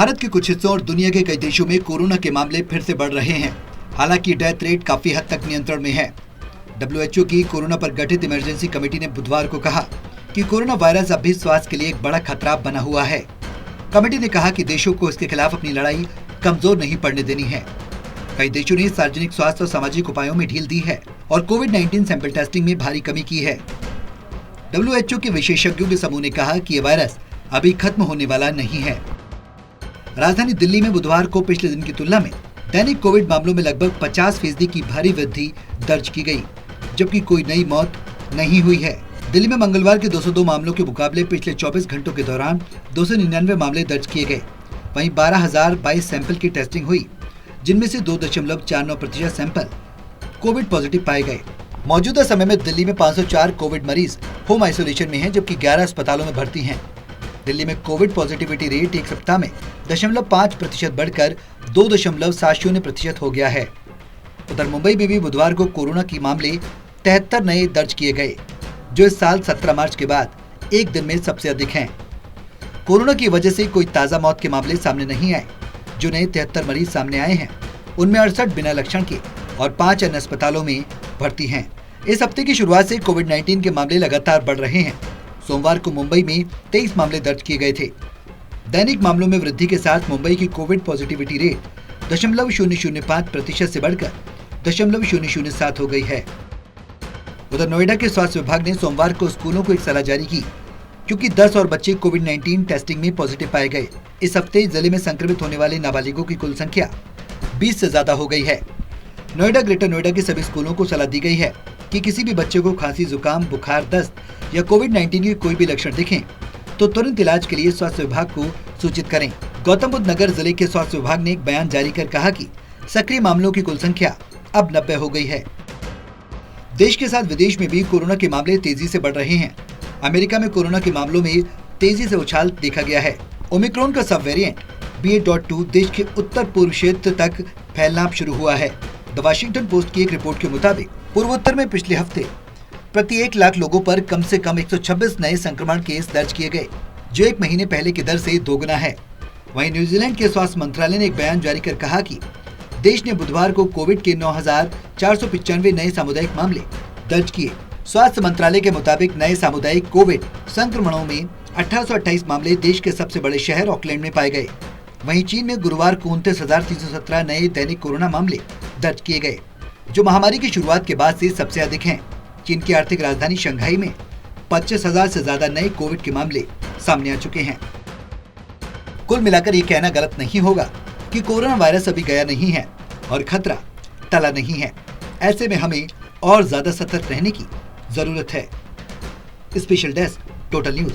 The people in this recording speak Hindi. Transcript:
भारत के कुछ हिस्सों और दुनिया के कई देशों में कोरोना के मामले फिर से बढ़ रहे हैं। हालांकि डेथ रेट काफी हद तक नियंत्रण में है। WHO की कोरोना पर गठित इमरजेंसी कमेटी ने बुधवार को कहा कि कोरोना वायरस अब भी स्वास्थ्य के लिए एक बड़ा खतरा बना हुआ है। कमेटी ने कहा कि देशों को इसके खिलाफ अपनी लड़ाई कमजोर नहीं पड़ने देनी है। कई देशों ने सार्वजनिक स्वास्थ्य और सामाजिक उपायों में ढील दी है और कोविड-19 सैंपल टेस्टिंग में भारी कमी की है। WHO के विशेषज्ञों के समूह ने कहा कि ये वायरस अभी खत्म होने वाला नहीं है। राजधानी दिल्ली में बुधवार को पिछले दिन की तुलना में दैनिक कोविड मामलों में लगभग 50% की भारी वृद्धि दर्ज की गई, जबकि कोई नई मौत नहीं हुई है। दिल्ली में मंगलवार के 202 मामलों के मुकाबले पिछले 24 घंटों के दौरान 299 मामले दर्ज किए गए। वहीं 12,022 सैंपल की टेस्टिंग हुई, जिनमें से 2.49% सैंपल कोविड पॉजिटिव पाए गए। मौजूदा समय में दिल्ली में 504 कोविड मरीज होम आइसोलेशन में हैं, जबकि 11 अस्पतालों में भर्ती हैं। दिल्ली में कोविड पॉजिटिविटी रेट एक सप्ताह में 0.5% बढ़कर 2.70% हो गया है। उधर मुंबई में भी बुधवार को कोरोना की मामले 73 नए दर्ज किए गए, जो इस साल 17 मार्च के बाद एक दिन में सबसे अधिक हैं। कोरोना की वजह से कोई ताजा मौत के मामले सामने नहीं आए। जो नए 73 मरीज सामने आए हैं, उनमें 68 बिना लक्षण के और 5 अन्य अस्पतालों में भर्ती हैं। इस हफ्ते की शुरुआत से कोविड-19 के मामले लगातार बढ़ रहे हैं। सोमवार को मुंबई में 23 मामले दर्ज किए गए थे। दैनिक मामलों में वृद्धि के साथ मुंबई की कोविड पॉजिटिविटी रेट 0.005% से बढ़कर 0.007 हो गई है। उधर नोएडा के स्वास्थ्य विभाग ने सोमवार को स्कूलों को एक सलाह जारी की, क्योंकि 10 और बच्चे कोविड-19 टेस्टिंग में पॉजिटिव पाए गए। इस हफ्ते जिले में संक्रमित होने वाले नाबालिगों की कुल संख्या 20 से ज्यादा हो गई है। नोएडा ग्रेटर नोएडा के सभी स्कूलों को सलाह दी गई है कि किसी भी बच्चे को खांसी, जुकाम, बुखार, दस्त या कोविड-19 के कोई भी लक्षण दिखें तो तुरंत इलाज के लिए स्वास्थ्य विभाग को सूचित करें। गौतम बुद्ध नगर जिले के स्वास्थ्य विभाग ने एक बयान जारी कर कहा कि सक्रिय मामलों की कुल संख्या अब 90 हो गई है। देश के साथ विदेश में भी कोरोना के मामले तेजी से बढ़ रहे हैं। अमेरिका में कोरोना के मामलों में तेजी से उछाल देखा गया है। ओमिक्रॉन का सब वेरिएंट BA.2 देश के उत्तर पूर्व क्षेत्र तक फैलना शुरू हुआ है। द वाशिंगटन पोस्ट की एक रिपोर्ट के मुताबिक पूर्वोत्तर में पिछले हफ्ते प्रति 1 लाख लोगों पर कम से कम 126 नए संक्रमण केस दर्ज किए गए, जो एक महीने पहले की दर से दोगुना है। वहीं न्यूजीलैंड के स्वास्थ्य मंत्रालय ने एक बयान जारी कर कहा कि देश ने बुधवार को कोविड के 9,495 नए सामुदायिक मामले दर्ज किए। स्वास्थ्य मंत्रालय के मुताबिक नए सामुदायिक कोविड संक्रमणों में 1828 मामले देश के सबसे बड़े शहर ऑकलैंड में पाए गए। वहीं चीन में गुरुवार को 29,317 नए दैनिक कोरोना मामले दर्ज किए गए, जो महामारी की शुरुआत के बाद से सबसे अधिक हैं। चीन की आर्थिक राजधानी शंघाई में 25,000 से ज्यादा नए कोविड के मामले सामने आ चुके हैं। कुल मिलाकर ये कहना गलत नहीं होगा कि कोरोना वायरस अभी गया नहीं है और खतरा टला नहीं है। ऐसे में हमें और ज्यादा सतर्क रहने की जरूरत है। Special desk, total news.